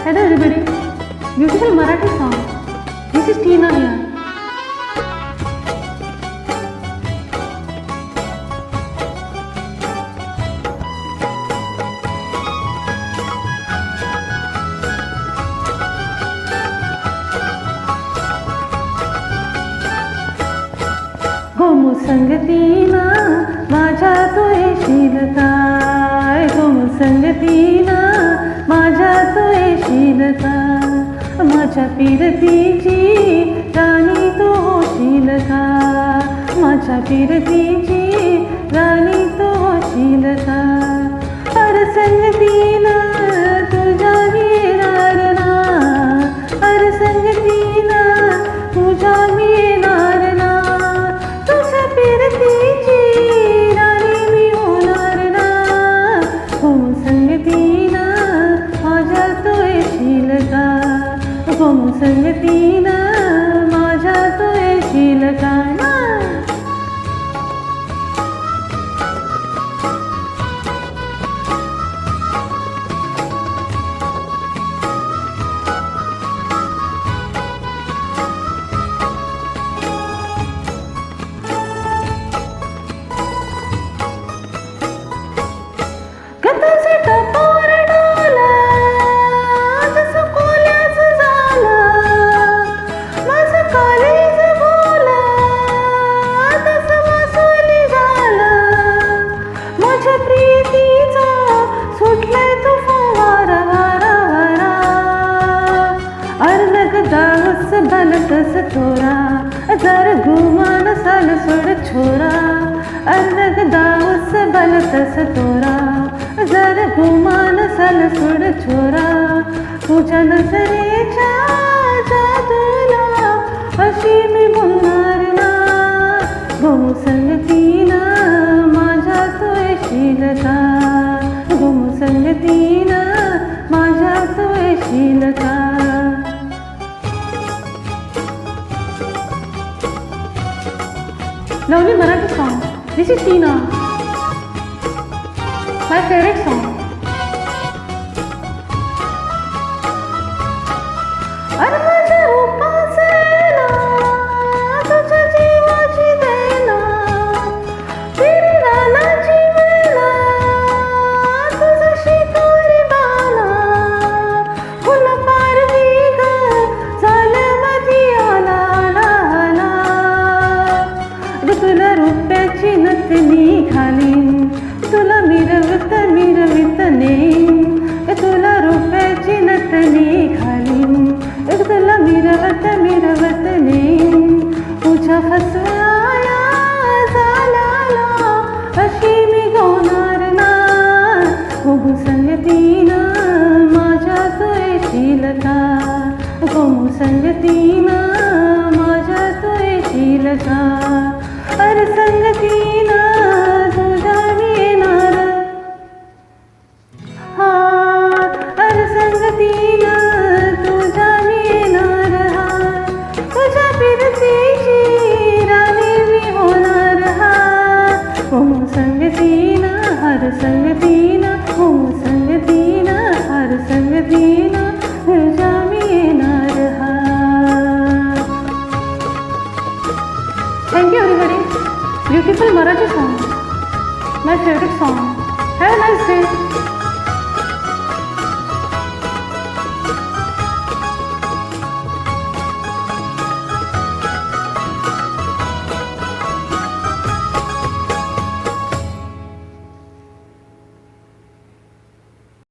Hello everybody, beautiful Marathi song. This is Tina here. गोमू संगतीना माझ्या तू येशील काय, गोमू संगतीना माझ्या तू येशील का, माझ्या पिरतीची राणी तू होशील का, माझ्या पिरतीची राणी तू होशील का. हर संगतीना तुझ्या येणार ना, हर संगतीना तुझ्या मी येणार ना, तुझ्या पिरतीची राणी मी होणार ना. गोमू संगतीना माझ्या तू येशील का, गोमू संगतीना माझ्या तू येशील का ना. गताचे टपोर डोला जसं कोल्याचं झालं, माझं काळीज बोला तसं मासोली झालं. माझ्या प्रीतीचा सुटलाय तो फवारा वारा वारा, अर्नग दास बनतस थोरा, जर गुमान साल सोड छोरा. अर्नग दास बनतस तोरा, जर गुमान साल सोड छोरा. तुझ्या नजरेच्या जादूला अशी मी बोलणार ना. गोमू संगतीना माझ्या तू येशील का, गोमू संगतीना माझ्या तू येशील का. Lovely Marathi song. This is Tina. My favorite song. अरे माझ्या रूपाचे ना, तुझ्या जीवाची देना, तेरी रानाची वेला, तुझं शितोरी बाला. फुल पारवी ग झाल्या मधी आला आला आला. तुला रुपयाची नथनी घालीन, तुला मिरवत मिरवित नेईन. तुला रुपयाची नथनी घालीन, तुला मिरवत मिरवत नेईन. तुझ्या फसव्याला झाल्याला अशी मी गाणार ना. गोमू संगतीना माझ्या तू येशील का, गोमू संगतीना माझ्या तू येशील का. हर संगतीना तुझ्या मी येणार, हा हर संगतीना तुझ्या मी येणार. हा तुझ्या पिरतीची राणी मी होणार. हा गोमू संगतीना हर संगतीना, गोमू संगतीना हर संगतीना तुझ्या मी येणार. हा. Thank you everybody. Beautiful Marathi song. My favorite song.